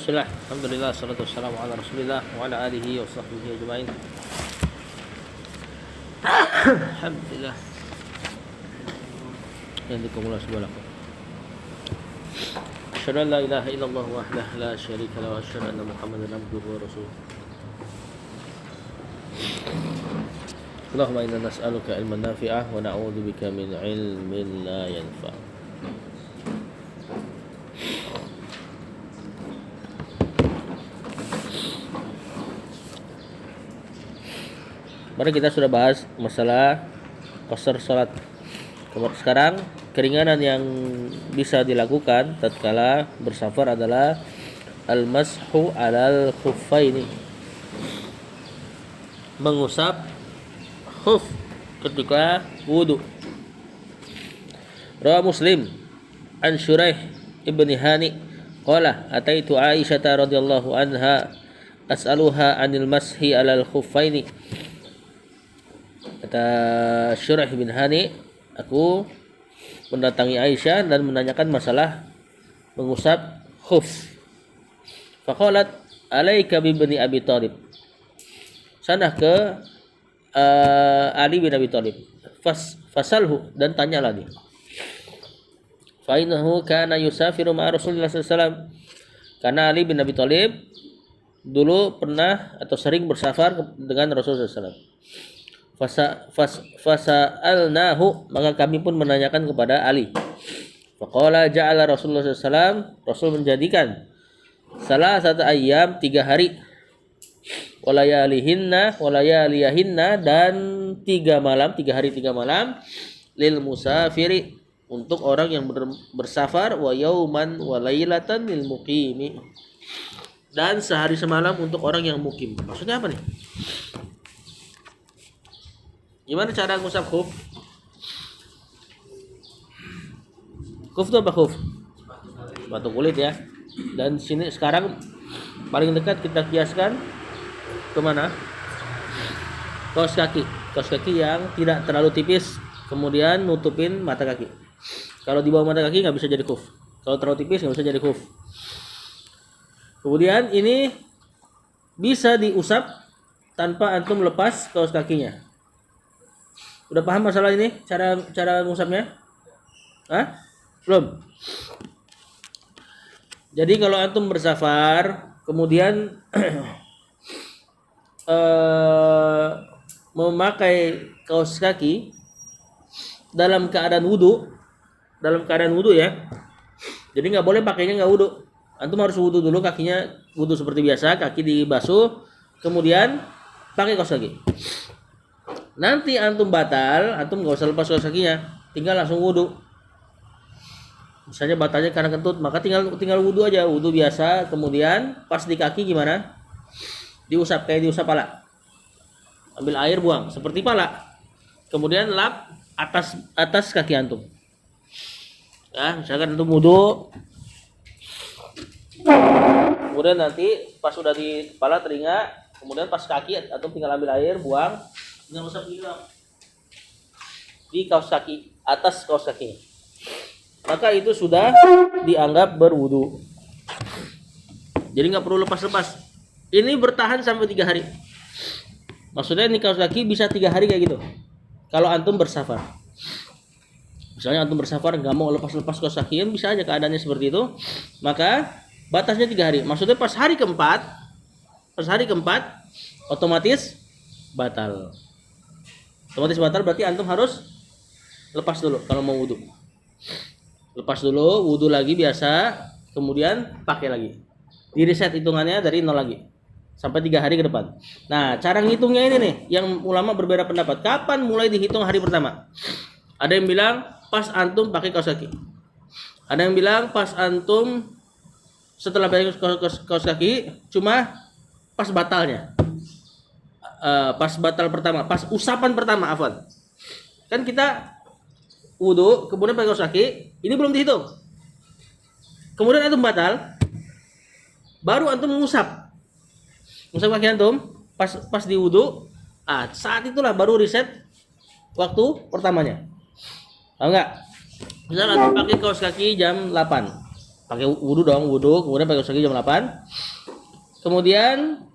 Bismillah, alhamdulillah, salatu wassalamu ala rasulillah wa ala alihi wa sahbihi ajma'in. Alhamdulillah. Yandikumullah subhanahu. Asyhadu an la ilaha illallah wahdahu la syarika lahu wa asyhadu anna Muhammadan abduhu wa rasuluh. Allahumma inna nas'aluka ilman nafi'ah wa na'udzubika min ilmin la yanfa'. Kemarin kita sudah bahas masalah qasar salat. Sekarang keringanan yang bisa dilakukan tatkala bersafar adalah al-mashu 'alal khuffaini. Mengusap khuf ketika wudu. Rawi Muslim an Syuraih ibni Hani qala ataitu Aisyah radhiyallahu anha as'aluha 'anil mashi 'alal khuffaini. Kata Syuraih bin Hani, aku mendatangi Aisyah dan menanyakan masalah mengusap khuf. Faqalat alaika bi bani Abi Thalib. Sana ke Ali bin Abi Thalib. Fasalhu, dan tanya lagi. Fa innahu kana yusafiru ma'a Rasulillah sallallahu alaihi wasallam. Karena Ali bin Abi Thalib dulu pernah atau sering bersafar dengan Rasulullah sallallahu alaihi wasallam. Fasa'alnahu, maka kami pun menanyakan kepada Ali. Faqala ja'ala Rasulullah SAW, Rasul menjadikan salah satu ayam 3 hari, walayaliyahinna, dan 3 hari 3 malam, lil musafiri, untuk orang yang bersafar, wa yauman wa lailatan lil muqimi, dan sehari semalam untuk orang yang mukim. Maksudnya apa nih? Gimana cara ngusap khuf? Khuf itu apa khuf? Batu kulit ya. Dan sini sekarang paling dekat kita kiaskan kemana? Kaos kaki. Kaos kaki yang tidak terlalu tipis, kemudian nutupin mata kaki. Kalau di bawah mata kaki nggak bisa jadi khuf. Kalau terlalu tipis nggak bisa jadi khuf. Kemudian ini bisa diusap tanpa antum lepas kaos kakinya. Udah paham masalah ini? Cara ngusapnya? Hah? Belum? Jadi kalau antum bersafar, kemudian memakai kaos kaki dalam keadaan wudu ya. Jadi nggak boleh pakainya nggak wudu. Antum harus wudu dulu, kakinya wudu seperti biasa, kaki dibasuh, kemudian pakai kaos kaki. Nanti antum batal, antum nggak usah lepas kaos kakinya, tinggal langsung wudu. Misalnya batalnya karena kentut, maka tinggal wudu aja, wudu biasa. Kemudian pas di kaki gimana? Diusap kayak diusap pala. Ambil air buang seperti pala. Kemudian lap atas kaki antum. Ya, misalkan antum wudu. Kemudian nanti pas sudah di kepala, telinga, kemudian pas kaki antum tinggal ambil air buang. Nggak usah di kaos kaki, atas kaos kaki, maka itu sudah dianggap berwudu. Jadi nggak perlu lepas-lepas. Ini bertahan sampai 3 hari. Maksudnya ini kaos kaki bisa 3 hari kayak gitu. Kalau antum bersafar, misalnya antum bersafar nggak mau lepas-lepas kaos kaki, bisa aja keadaannya seperti itu. Maka batasnya 3 hari. Maksudnya pas hari keempat otomatis batal. Otomatis batal berarti antum harus lepas dulu kalau mau wudu. Lepas dulu, wudu lagi biasa, kemudian pakai lagi. Di reset hitungannya dari 0 lagi sampai 3 hari ke depan. Nah, cara ngitungnya ini nih yang ulama berbeda pendapat. Kapan mulai dihitung hari pertama? Ada yang bilang pas antum pakai kaos kaki. Ada yang bilang pas antum setelah pakai kaos kaki cuma pas batalnya. Pas batal pertama, pas usapan pertama, afwan. Kan kita wudu, kemudian pakai kaos kaki, ini belum dihitung. Kemudian antum batal, baru antum mengusap kaki antum, pas di wudu, saat itulah baru reset waktu pertamanya. Tahu nggak? Misal antum pakai kaos kaki jam 8. Pakai wudu dong, wudu, kemudian pakai kaos kaki jam 8. Kemudian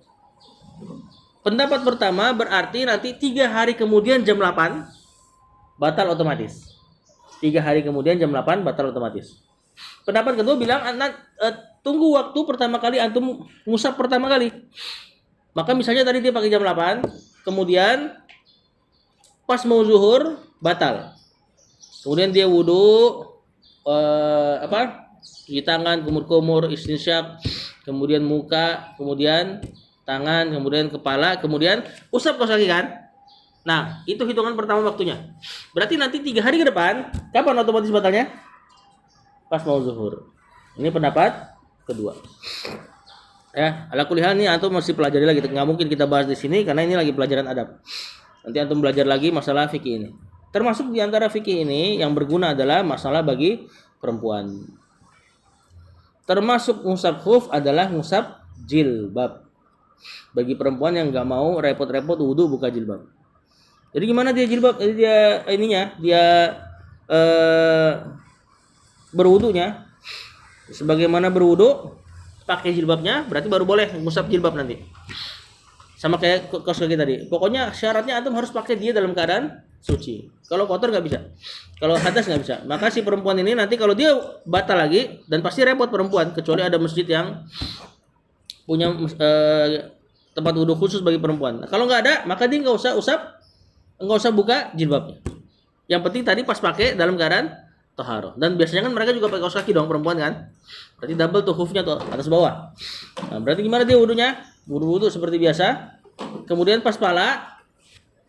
pendapat pertama berarti nanti 3 hari kemudian jam 8 batal otomatis. 3 hari kemudian jam 8 batal otomatis. Pendapat kedua bilang tunggu waktu pertama kali antum ngusap pertama kali. Maka misalnya tadi dia pakai jam 8, kemudian pas mau zuhur batal. Kemudian dia wudu, cuci tangan, kumur-kumur, istinsyak, kemudian muka, kemudian tangan, kemudian kepala, kemudian usap kaos kaki kan. Nah, itu hitungan pertama waktunya. Berarti nanti 3 hari ke depan, kapan otomatis batalnya? Pas mau zuhur. Ini pendapat kedua. Ya, ala kulli hal ini antum masih pelajari lagi. Nggak mungkin kita bahas di sini karena ini lagi pelajaran adab. Nanti antum belajar lagi masalah fikih ini. Termasuk di antara fikih ini yang berguna adalah masalah bagi perempuan. Termasuk ngusap khuf adalah ngusap jilbab. Bagi perempuan yang nggak mau repot-repot wudu buka jilbab. Jadi gimana dia jilbab? Dia berwudunya. Sebagaimana berwudu pakai jilbabnya berarti baru boleh ngusap jilbab nanti. Sama kayak kaos kaki tadi. Pokoknya syaratnya antum harus pakai dia dalam keadaan suci. Kalau kotor nggak bisa. Kalau hadas nggak bisa. Maka si perempuan ini nanti kalau dia batal lagi dan pasti repot perempuan kecuali ada masjid yang punya tempat wudhu khusus bagi perempuan. Nah, kalau nggak ada maka dia nggak usah buka jilbabnya. Yang penting tadi pas pakai dalam keadaan toharoh. Dan biasanya kan mereka juga pakai kaos kaki dong perempuan kan. Berarti double tuh hufnya tuh atas bawah. Nah, berarti gimana dia wudunya? Wudu seperti biasa. Kemudian pas pala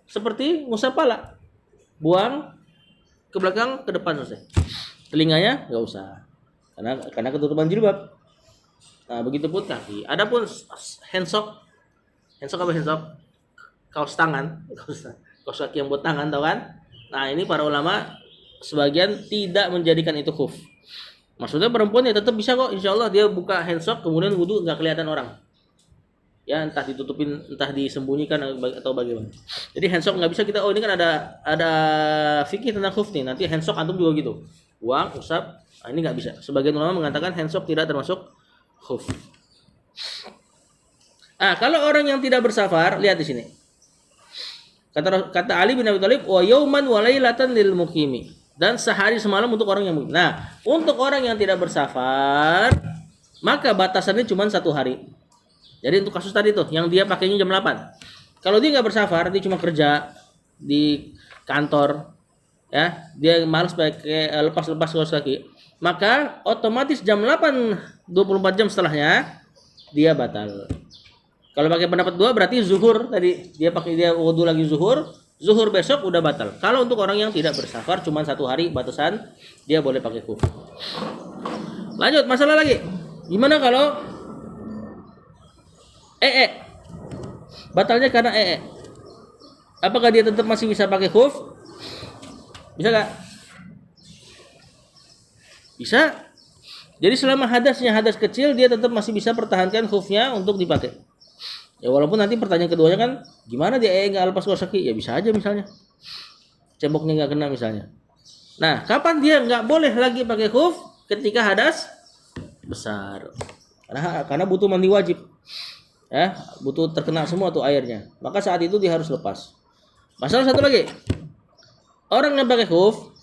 seperti ngusap pala. Buang ke belakang, ke depan selesai. Telinganya nggak usah. Karena ketutupan jilbab. Nah, begitu pun kaki. Adapun handsock apa handsock? Kaos tangan, kaos kaki yang buat tangan, tau kan? Nah, ini para ulama sebagian tidak menjadikan itu khuf. Maksudnya perempuan ya tetap bisa kok, insya Allah dia buka handsock kemudian wudu nggak kelihatan orang. Ya entah ditutupin, entah disembunyikan atau bagaimana. Jadi handsock nggak bisa kita. Oh ini kan ada fikih tentang khuf nih. Nanti handsock antum juga gitu. Buang, usap. Nah, ini nggak bisa. Sebagian ulama mengatakan handsock tidak termasuk khuf. Kalau orang yang tidak bersafar, lihat di sini. Kata Ali bin Abi Thalib, wa yauman wa lailatan lil muqimi. Dan sehari semalam untuk orang yang mukim. Nah, untuk orang yang tidak bersafar, maka batasannya cuma 1 hari. Jadi untuk kasus tadi tuh, yang dia pakainya jam 8. Kalau dia nggak bersafar, dia cuma kerja di kantor, ya, dia malas pakai lepas kaos kaki, maka otomatis jam 8 24 jam setelahnya dia batal. Kalau pakai pendapat 2 berarti zuhur tadi dia wudu lagi zuhur besok udah batal. Kalau untuk orang yang tidak bersafar cuma 1 hari batasan dia boleh pakai khuf. Lanjut masalah lagi. Gimana kalau batalnya karena apakah dia tetap masih bisa pakai khuf? Bisa gak? Bisa. Jadi selama hadas kecil dia tetap masih bisa pertahankan khufnya untuk dipakai. Ya walaupun nanti pertanyaan keduanya kan gimana dia nggak lepas kaos kaki? Ya bisa aja misalnya ceboknya nggak kena misalnya. Nah kapan dia nggak boleh lagi pakai khuf? Ketika hadas besar. Karena butuh mandi wajib. Ya butuh terkena semua tuh airnya. Maka saat itu dia harus lepas. Masalah satu lagi. Orang yang pakai khuf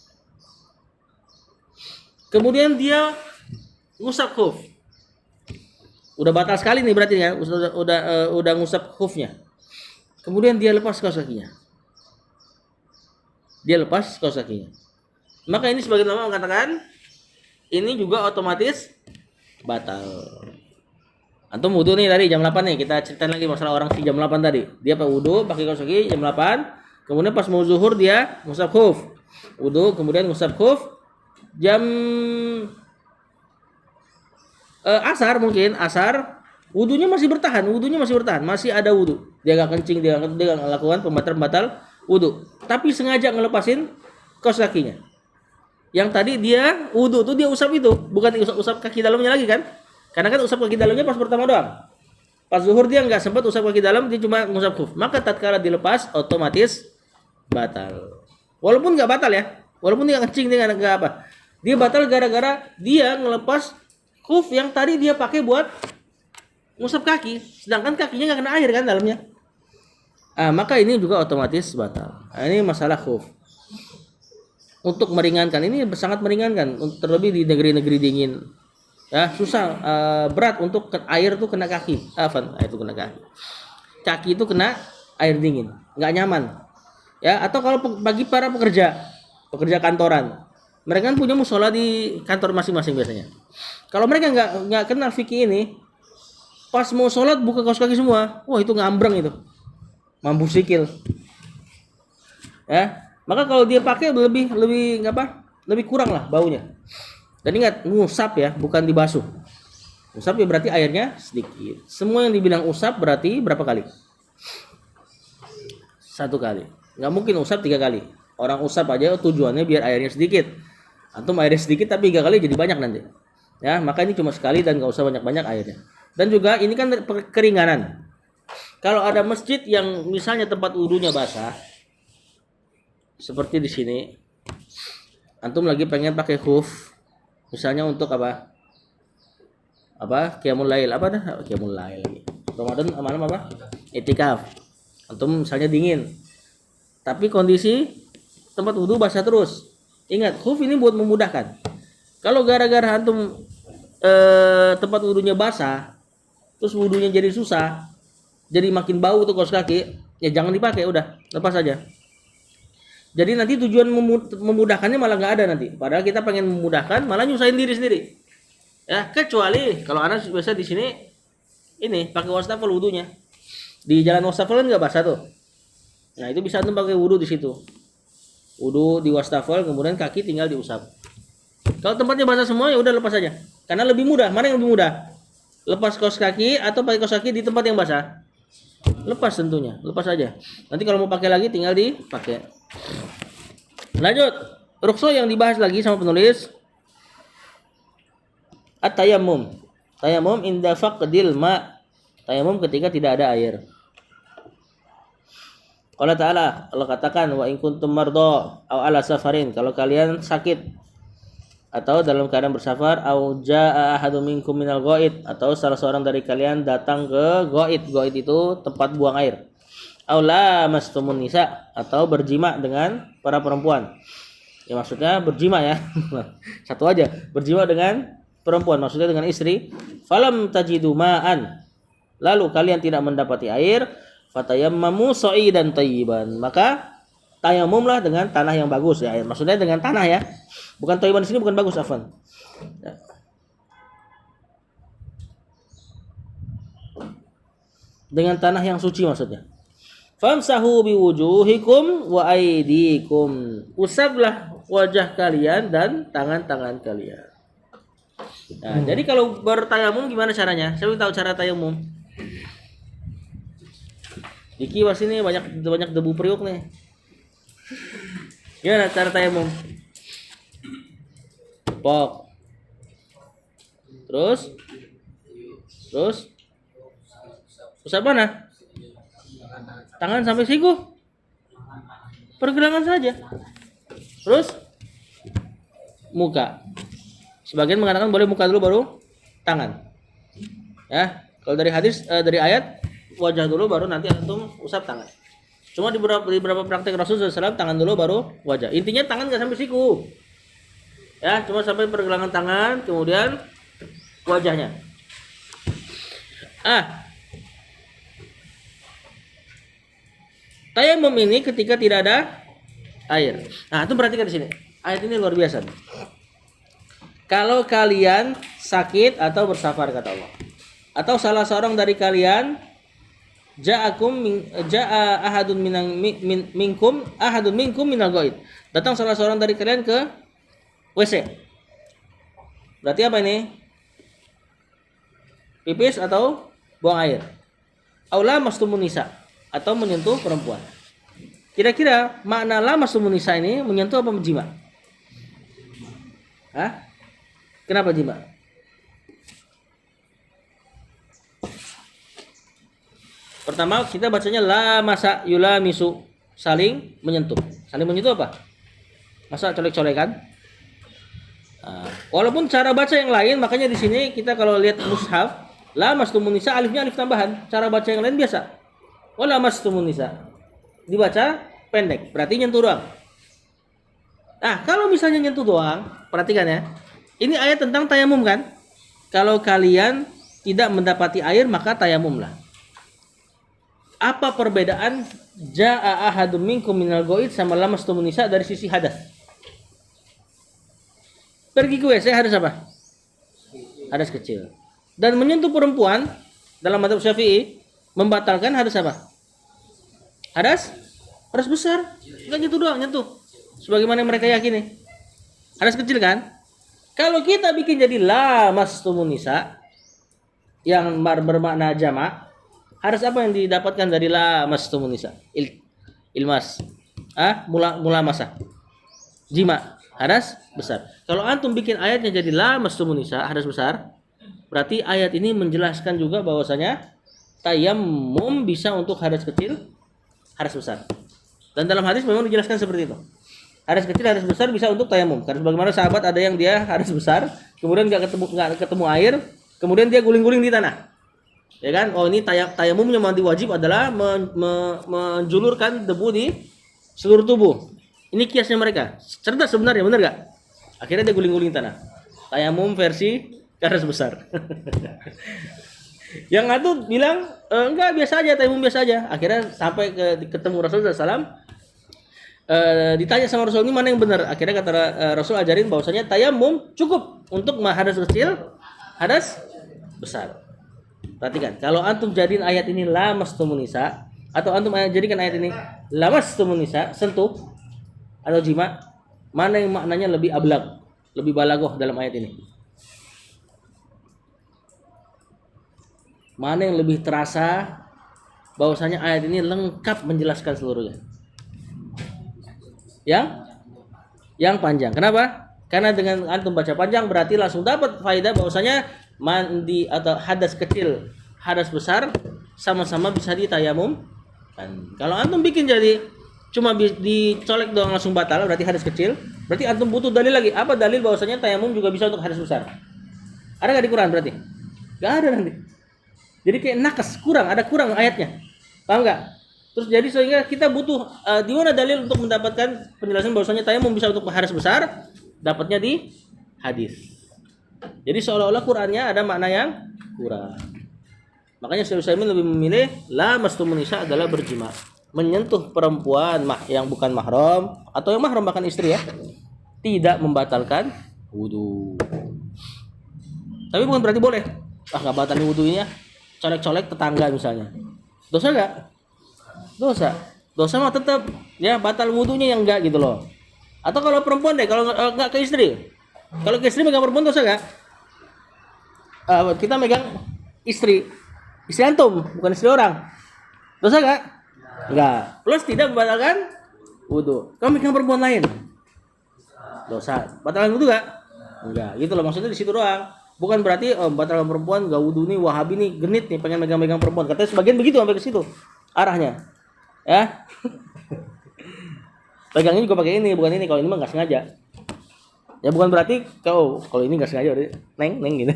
kemudian dia ngusap khuf. Udah batal sekali nih berarti ya, udah ngusap khufnya. Kemudian dia lepas kaos kakinya. Maka ini sebagian ulama mengatakan ini juga otomatis batal. Antum wudu nih tadi jam 8 nih, kita ceritain lagi masalah orang jam 8 tadi. Dia wudu pakai kaos kaki jam 8, kemudian pas mau zuhur dia ngusap khuf. Wudu kemudian ngusap khuf jam asar wudunya masih bertahan, masih ada wudu. Dia enggak kencing, dia enggak lakukan pembatal wudu. Tapi sengaja ngelepasin kaos kakinya. Yang tadi dia wudu tuh dia usap itu, bukan usap kaki dalamnya lagi kan? Karena kan usap kaki dalamnya pas pertama doang. Pas zuhur dia enggak sempat usap kaki dalam, dia cuma ngusap khuf. Maka tatkala dilepas otomatis batal. Walaupun enggak batal ya. Walaupun dia kencing dia enggak apa. Dia batal gara-gara dia ngelepas Khuf yang tadi dia pakai buat ngusap kaki, sedangkan kakinya nggak kena air kan dalamnya. Maka ini juga otomatis batal. Ini masalah khuf. Untuk meringankan ini sangat meringankan, terlebih di negeri-negeri dingin. Ya, susah, berat untuk air tuh kena kaki. Air itu kena kaki. Kaki itu kena air dingin, nggak nyaman. Ya, atau kalau bagi para pekerja kantoran, mereka kan punya musola di kantor masing-masing biasanya. Kalau mereka nggak kenal fikih ini, pas mau sholat buka kaos kaki semua, wah itu ngambreng itu, mampu sikil. Ya, maka kalau dia pakai lebih kurang lah baunya. Dan ingat, ngusap ya, bukan dibasuh. Usap ya berarti airnya sedikit. Semua yang dibilang usap berarti berapa kali? 1 kali. Nggak mungkin usap 3 kali. Orang usap aja tujuannya biar airnya sedikit. Antum airnya sedikit tapi 3 kali jadi banyak nanti. Ya, maka ini cuma sekali dan nggak usah banyak-banyak airnya. Dan juga ini kan keringanan. Kalau ada masjid yang misalnya tempat wudunya basah, seperti di sini, antum lagi pengen pakai khuf, misalnya untuk apa? Qiyamul lail, Qiyamul lail lagi. Ramadan malam apa? Itikaf. Antum misalnya dingin, tapi kondisi tempat wudu basah terus. Ingat, khuf ini buat memudahkan. Kalau gara-gara antum tempat wudunya basah, terus wudunya jadi susah, jadi makin bau tuh kaos kaki, ya jangan dipakai, udah lepas aja. Jadi nanti tujuan memudahkannya malah nggak ada nanti. Padahal kita pengen memudahkan, malah nyusahin diri sendiri. Ya, kecuali kalau anak biasa di sini ini pakai wastafel wudunya. Di jalan wastafel kan nggak basah tuh. Nah, itu bisa antum pakai wudu di situ. Wudu di wastafel, kemudian kaki tinggal diusap. Kalau tempatnya basah semua ya udah lepas aja. Karena lebih mudah. Mana yang lebih mudah? Lepas kaos kaki atau pakai kaos kaki di tempat yang basah? Lepas tentunya, lepas aja. Nanti kalau mau pakai lagi tinggal dipakai. Lanjut, rukso yang dibahas lagi sama penulis. At-tayammum. Tayammum inda faqdil ma. Tayammum ketika tidak ada air. Allah Ta'ala, Allah katakan, wa in kuntum mardo aw ala safarin, kalau kalian sakit atau dalam keadaan bersafar, au jaa ahadum minkum minal ghaid, atau salah seorang dari kalian datang ke ghaid. Ghaid itu tempat buang air. Au lamastumun nisa, atau berjima dengan para perempuan. Ya maksudnya berjima ya. Satu aja, berjima dengan perempuan, maksudnya dengan istri. Falam tajidu ma'an, lalu kalian tidak mendapati air, fatayammamu sa'idan thayyiban, maka tayamumlah dengan tanah yang bagus ya. Maksudnya dengan tanah ya. Bukan thayyiban di sini bukan bagus, afwan. Ya. Dengan tanah yang suci maksudnya. Famsahu biwujuhikum wa aydikum. Usaplah wajah kalian dan tangan-tangan kalian. Nah, jadi kalau bertayamum gimana caranya? Saya tahu cara tayamum. Di kiwas ini banyak debu priuk nih. Gimana cara tayamum? Pok. Terus usap mana? Tangan sampai siku. Pergelangan saja. Terus muka. Sebagian mengatakan boleh muka dulu baru tangan. Ya, kalau dari hadis dari ayat wajah dulu baru nanti antum usap tangan. Cuma di beberapa praktek Rasulullah SAW tangan dulu baru wajah. Intinya tangan nggak sampai siku. Ya, cuma sampai pergelangan tangan, kemudian wajahnya. Tayamum ini ketika tidak ada air. Nah, itu perhatikan di sini. Ayat ini luar biasa. Kalau kalian sakit atau bersafar kata Allah, atau salah seorang dari kalian jaa ahadun minkum minal ghaid, datang salah seorang dari kalian ke WC. Berarti apa ini? Pipis atau buang air. Aula mastumun nisa, atau menyentuh perempuan. Kira-kira makna lamastumun nisa ini menyentuh apa menjima? Hah? Kenapa jima? Pertama kita bacanya la masa yulamisu, saling menyentuh. Saling menyentuh apa? Masa colek-colekan? Walaupun cara baca yang lain, makanya di sini kita kalau lihat mushaf, lamastumun nisa alifnya alif tambahan. Cara baca yang lain biasa. Wala lamastumun nisa. Dibaca pendek, berarti nyentuh doang. Nah, kalau misalnya nyentuh doang, perhatikan ya. Ini ayat tentang tayamum kan? Kalau kalian tidak mendapati air, maka tayamumlah. Apa perbedaan jaa ahadum minkum minal ghaid sama lamastumun nisa dari sisi hadas? Pergi ke WC hadas apa? Hadas kecil. Dan menyentuh perempuan dalam mazhab Syafi'i membatalkan hadas apa? Hadas besar. Enggak nyentuh doang, nyentuh. Sebagaimana mereka yakini. Hadas kecil kan? Kalau kita bikin jadi lamastumun nisa yang bermakna jamak, hadas apa yang didapatkan dari lamastumun nisa? Ilmas. Mula masa. Jima. Hadas besar. Kalau antum bikin ayatnya jadi lamastumun nisa, hadas besar, berarti ayat ini menjelaskan juga bahwasanya tayamum bisa untuk hadas kecil, hadas besar. Dan dalam hadis memang dijelaskan seperti itu. Hadas kecil, hadas besar bisa untuk tayamum. Karena bagaimana sahabat ada yang dia hadas besar, kemudian nggak ketemu air, kemudian dia guling-guling di tanah. Ya kan? Oh, ini tayamumnya mandi wajib adalah menjulurkan debu di seluruh tubuh. Ini kiasnya mereka. Cerdas sebenarnya, benar gak? Akhirnya dia guling-guling tanah. Tayamum versi hadas besar. Yang satu bilang enggak, biasa aja, tayamum biasa aja. Akhirnya sampai ketemu Rasulullah SAW, ditanya sama Rasul, ini mana yang benar? Akhirnya kata Rasul ajarin bahwasanya tayamum cukup untuk hadas kecil, hadas besar. Perhatikan, kalau antum jadiin ayat ini lamastumun nisa, atau antum jadikan ayat ini lamastumun nisa, sentuh atau jima, mana yang maknanya lebih ablag, lebih balagoh dalam ayat ini? Mana yang lebih terasa bahwasanya ayat ini lengkap menjelaskan seluruhnya? Yang panjang. Kenapa? Karena dengan antum baca panjang berarti langsung dapat faedah bahwasanya mandi atau hadas kecil, hadas besar sama-sama bisa ditayamum. Dan kalau antum bikin jadi cuma dicolek doang langsung batal, berarti hadas kecil. Berarti antum butuh dalil lagi. Apa dalil bahwasanya tayamum juga bisa untuk hadas besar? Ada nggak di Quran berarti? Nggak ada nanti. Jadi kayak nakes, ada kurang ayatnya. Paham nggak? Terus jadi sehingga kita butuh di mana dalil untuk mendapatkan penjelasan bahwasanya tayamum bisa untuk hadas besar? Dapatnya di hadis. Jadi seolah-olah Qurannya ada makna yang kurang. Makanya Syekh Utsaimin lebih memilih lamastumun nisa adalah berjima, menyentuh perempuan yang bukan mahram atau yang mahram bahkan istri ya, tidak membatalkan wudu. Tapi bukan berarti boleh. Nggak batalin wudunya, colek-colek tetangga misalnya. Dosa nggak? Dosa mah tetap ya, batal wudunya yang enggak gitu loh. Atau kalau perempuan deh, kalau enggak ke istri. Kalau ke istri megang perempuan dosa enggak? Kita megang istri antum, bukan istri orang. Dosa enggak? Enggak. Plus tidak membatalkan wudu. Kalau megang perempuan lain, dosa. Batalkan wudu enggak? Enggak. Gitu loh, maksudnya di situ doang. Bukan berarti batalkan perempuan enggak wudu nih, Wahabi nih genit nih pengen megang-megang perempuan. Katanya sebagian begitu sampai ke situ arahnya. Ya. Pegangnya juga pakai ini, bukan ini. Kalau ini mah enggak sengaja. Ya bukan berarti kalau ini enggak sengaja, neng gitu.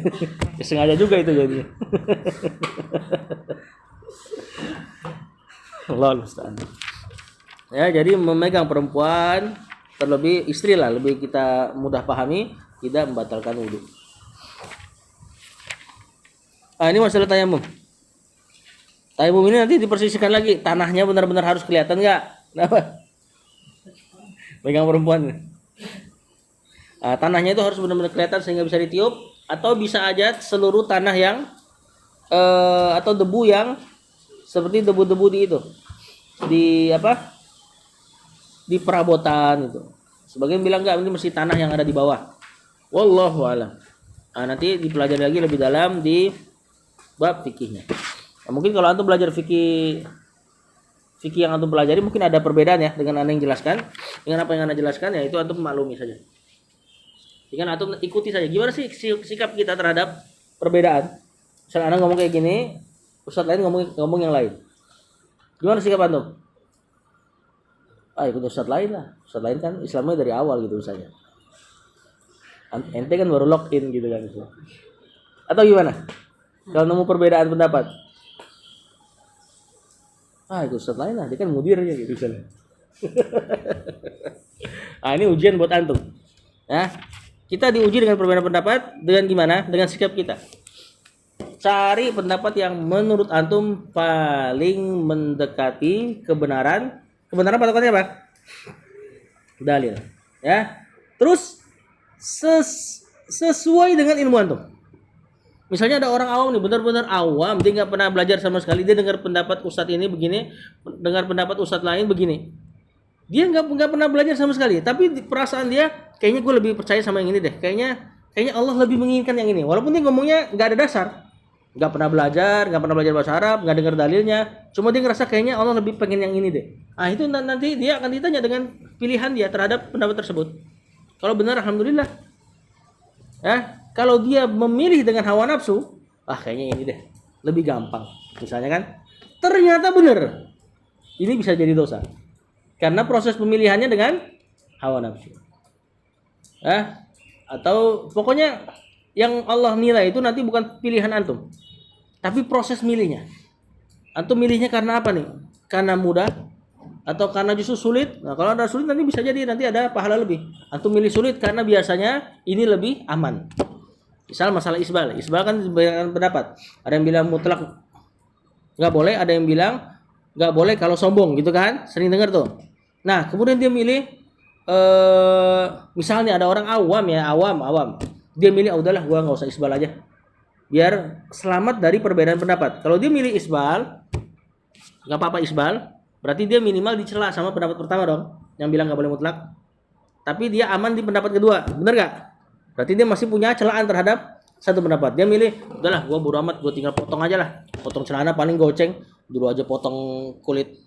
Ya, sengaja juga itu jadinya. Allah musta'an. Ya, jadi memegang perempuan, terlebih istri lah, lebih kita mudah pahami, tidak membatalkan wudu. Ini masalah tayamum. Tayamum ini nanti dipersisihkan lagi, tanahnya benar-benar harus kelihatan enggak? Kenapa? Pegang perempuan. Tanahnya itu harus benar-benar kelihatan sehingga bisa ditiup, atau bisa aja seluruh tanah yang atau debu yang seperti debu-debu di itu. Di apa? Di perabotan itu. Sebagian bilang enggak, ini mesti tanah yang ada di bawah. Wallahu a'lam. Nanti dipelajari lagi lebih dalam di bab fikihnya. Mungkin kalau antum belajar fikih yang antum pelajari mungkin ada perbedaan ya dengan anda yang jelaskan. Dengan apa yang anda jelaskan ya itu antum maklumi saja. Dengan antum ikuti saja. Gimana sih sikap kita terhadap perbedaan? Misalnya anda ngomong kayak gini, ustadz lain ngomong yang lain. Gimana sikap antum? Ikut ustadz lain lah. Ustadz lain kan Islamnya dari awal gitu misalnya. Ente kan baru login gitu kan. Atau gimana? Kalau nemu perbedaan pendapat. Itu Ustaz lain lah, dia kan mudirnya gitu misalnya. Ini ujian buat antum. Ya. Kita diuji dengan perbedaan pendapat dengan gimana? Dengan sikap kita. Cari pendapat yang menurut antum paling mendekati kebenaran. Kebenaran patokannya apa? Dalil. Ya. Terus sesuai dengan ilmu antum. Misalnya ada orang awam nih, benar-benar awam, dia nggak pernah belajar sama sekali, dia dengar pendapat ustadz ini begini, dengar pendapat ustadz lain begini. Dia nggak pernah belajar sama sekali, tapi perasaan dia kayaknya gue lebih percaya sama yang ini deh. Kayaknya Allah lebih menginginkan yang ini. Walaupun dia ngomongnya nggak ada dasar, nggak pernah belajar bahasa Arab, nggak dengar dalilnya, cuma dia ngerasa kayaknya Allah lebih pengen yang ini deh. Itu nanti dia akan ditanya dengan pilihan dia terhadap pendapat tersebut. Kalau benar, alhamdulillah. Ya, kalau dia memilih dengan hawa nafsu, kayaknya ini deh, lebih gampang. Misalnya kan, ternyata benar. Ini bisa jadi dosa. Karena proses pemilihannya dengan hawa nafsu. Atau pokoknya yang Allah nilai itu nanti bukan pilihan antum, tapi proses milihnya. Antum milihnya karena apa nih? Karena mudah atau karena justru sulit? Nah, kalau ada sulit nanti bisa jadi nanti ada pahala lebih. Antum milih sulit karena biasanya ini lebih aman. Misal masalah isbal kan banyak pendapat. Ada yang bilang mutlak nggak boleh, ada yang bilang nggak boleh kalau sombong gitu kan, sering dengar tuh. Nah kemudian dia milih, misalnya ada orang awam, dia milih udahlah gua nggak usah isbal aja, biar selamat dari perbedaan pendapat. Kalau dia milih isbal, nggak apa-apa isbal, berarti dia minimal dicela sama pendapat pertama dong, yang bilang nggak boleh mutlak. Tapi dia aman di pendapat kedua, bener nggak? Berarti dia masih punya celaan terhadap satu pendapat. Dia milih, udahlah gua bodo amat, gua tinggal potong aja lah. Potong celana paling goceng, dulu aja potong kulit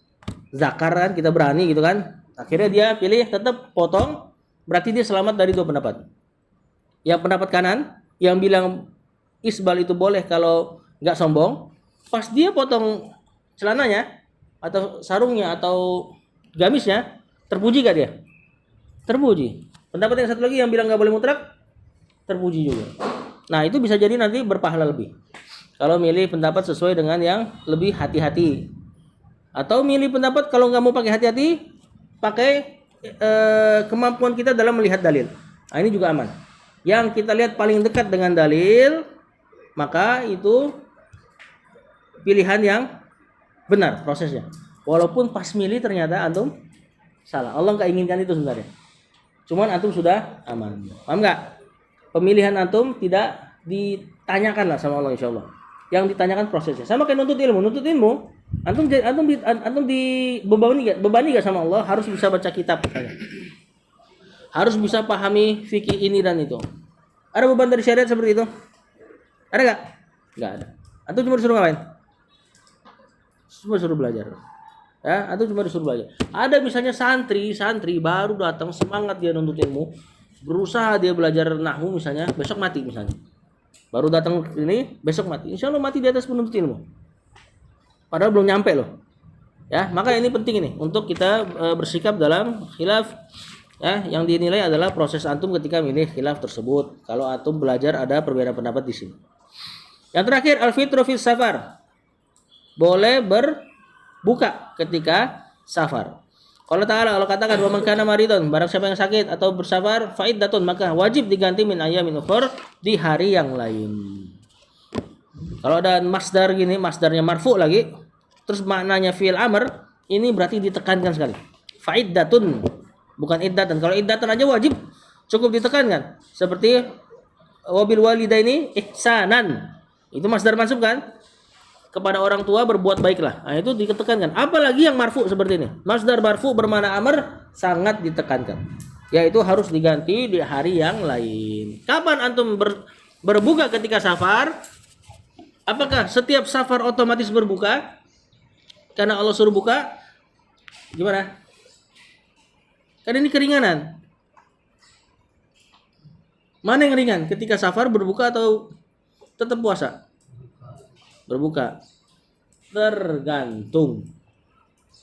zakar kan, kita berani gitu kan. Akhirnya dia pilih tetap potong, berarti dia selamat dari dua pendapat. Yang pendapat kanan yang bilang isbal itu boleh kalau nggak sombong, pas dia potong celananya atau sarungnya atau gamisnya, terpuji gak dia? Terpuji. Pendapat yang satu lagi yang bilang nggak boleh mutlak, terpuji juga. Nah itu bisa jadi nanti berpahala lebih kalau milih pendapat sesuai dengan yang lebih hati-hati. Atau milih pendapat kalau nggak mau pakai hati-hati, pakai kemampuan kita dalam melihat dalil. Nah ini juga aman. Yang kita lihat paling dekat dengan dalil, maka itu pilihan yang benar prosesnya. Walaupun pas milih ternyata antum salah. Allah nggak inginkan itu sebenarnya. Cuman antum sudah aman. Paham nggak? Pemilihan antum tidak ditanyakan lah sama Allah insyaallah. Yang ditanyakan prosesnya. Sama kayak nuntut ilmu, antum dibebani enggak sama Allah, harus bisa baca kitab misalnya. Harus bisa pahami fikih ini dan itu. Ada beban dari syariat seperti itu? Ada enggak? Enggak ada. Antum cuma disuruh ngapain? Cuma disuruh belajar. Ya, antum cuma disuruh belajar. Ada misalnya santri baru datang semangat dia nuntut ilmu, berusaha dia belajar nahwu misalnya, besok mati misalnya. Baru datang ini, besok mati. Insya Allah mati di atas penuntut ilmu. Padahal belum nyampe loh. Ya, maka ini penting ini untuk kita bersikap dalam khilaf. Ya, yang dinilai adalah proses antum ketika milih khilaf tersebut. Kalau antum belajar ada perbedaan pendapat di sini. Yang terakhir, al-fitru fis safar. Boleh berbuka ketika safar. Allah Ta'ala kalau katakan wa man kana maridun, barang siapa yang sakit atau bersafar fa'iddatun, maka wajib diganti min ayyamin ukhur, di hari yang lain. Kalau ada masdar gini, masdarnya marfu lagi, terus maknanya fi'il amr, ini berarti ditekankan sekali. Fa'iddatun, bukan iddatan. Kalau iddatan aja wajib, cukup ditekankan. Seperti wabil walidaini ihsanan. Itu masdar mansub kan? Kepada orang tua berbuat baiklah. Nah, itu ditekankan. Apalagi yang marfu seperti ini. Masdar marfu bermakna amr sangat ditekankan. Yaitu harus diganti di hari yang lain. Kapan antum berbuka ketika safar? Apakah setiap safar otomatis berbuka? Karena Allah suruh buka? Gimana? Kan ini keringanan. Mana yang ringan? Ketika safar berbuka atau tetap puasa? Berbuka. Tergantung.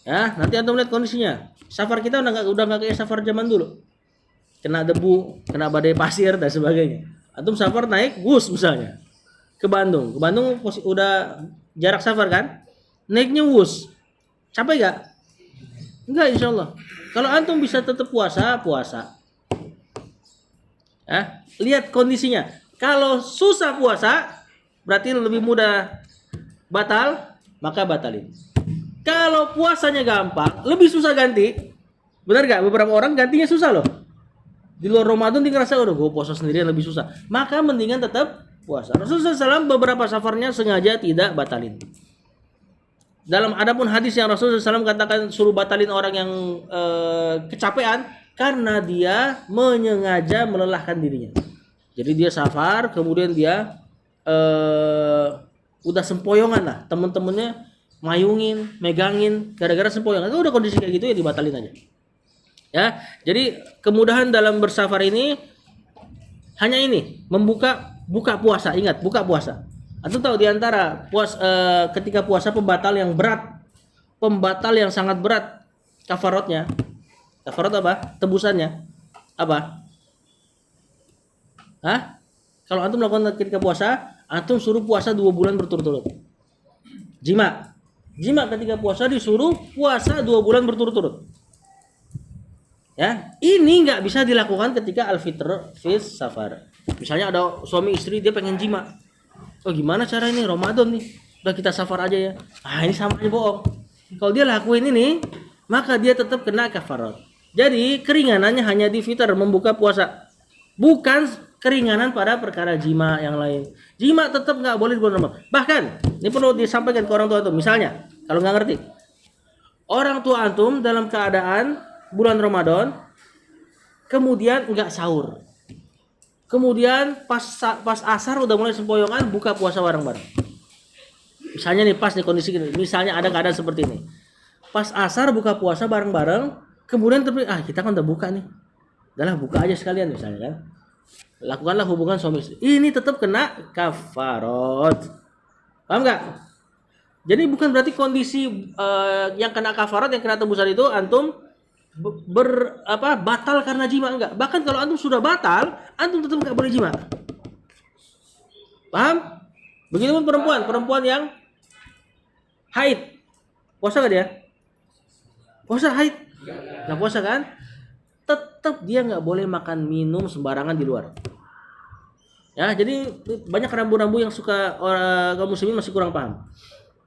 Ya, nanti antum lihat kondisinya. Safar kita udah nggak kayak safar zaman dulu. kena debu, kena badai pasir dan sebagainya. Antum safar naik bus misalnya ke Bandung. Ke Bandung udah jarak safar kan? Naiknya bus. Capek gak? Enggak, insya Allah. Kalau antum bisa tetap puasa, puasa. Lihat kondisinya. Kalau susah puasa, berarti lebih mudah batal, maka batalin. Kalau puasanya gampang, lebih susah ganti. Benar gak? Beberapa orang gantinya susah loh. Di luar Ramadan dia ngerasa, udah gue puasa sendirian lebih susah. Maka mendingan tetap puasa. Rasulullah SAW beberapa safarnya sengaja tidak batalin. Dalam adapun hadis yang Rasulullah SAW katakan suruh batalin orang yang kecapean, karena dia menyengaja melelahkan dirinya. Jadi dia safar, kemudian dia udah sempoyongan lah, temen-temennya mayungin, megangin, gara-gara sempoyongan. Itu udah kondisi kayak gitu ya dibatalin aja. Ya, jadi kemudahan dalam bersafar ini hanya ini, buka puasa. Ingat, buka puasa. Atau tahu diantara ketika puasa pembatal yang berat, pembatal yang sangat berat, kafaratnya. Kafarat apa? Tebusannya apa? Kalau antum melakukan ketika puasa, antum suruh puasa 2 bulan berturut-turut. Jima ketika puasa disuruh puasa 2 bulan berturut-turut. Ya, ini nggak bisa dilakukan ketika al-fitr fis safar. Misalnya ada suami istri dia pengen jima. Oh gimana cara ini? Ramadan nih. Udah kita safar aja ya. Ini sama aja bohong. Kalau dia lakuin ini, maka dia tetap kena kafarat. Jadi keringanannya hanya di fitr membuka puasa. Bukan keringanan pada perkara jima yang lain. Jima tetap nggak boleh di bulan Ramadan. Bahkan ini perlu disampaikan ke orang tua antum. Misalnya, kalau nggak ngerti, orang tua antum dalam keadaan bulan Ramadan, kemudian nggak sahur, kemudian pas asar udah mulai sempoyongan buka puasa bareng-bareng. Misalnya nih pas nih kondisi gini, misalnya ada keadaan seperti ini, pas asar buka puasa bareng-bareng, kemudian kita kan udah buka nih, udahlah buka aja sekalian misalnya kan, lakukanlah hubungan suami istri. Ini tetap kena kafarat, paham nggak? Jadi bukan berarti kondisi yang kena kafarat, yang kena tebusan itu antum batal karena jima, enggak. Bahkan kalau antum sudah batal, antum tetap enggak boleh jima. Paham? Begitupun perempuan yang haid. Puasa enggak dia? Puasa haid? Enggak puasa kan? Tetap dia enggak boleh makan minum sembarangan di luar. Ya, jadi banyak rambu-rambu yang suka kaum muslimin masih kurang paham.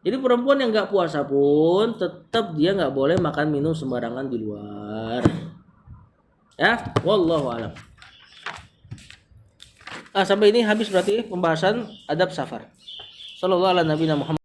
Jadi perempuan yang nggak puasa pun tetap dia nggak boleh makan minum sembarangan di luar. Ya, wallahu a'lam. Sampai ini habis berarti pembahasan adab safar. Sallallahu ala nabiyina Muhammad.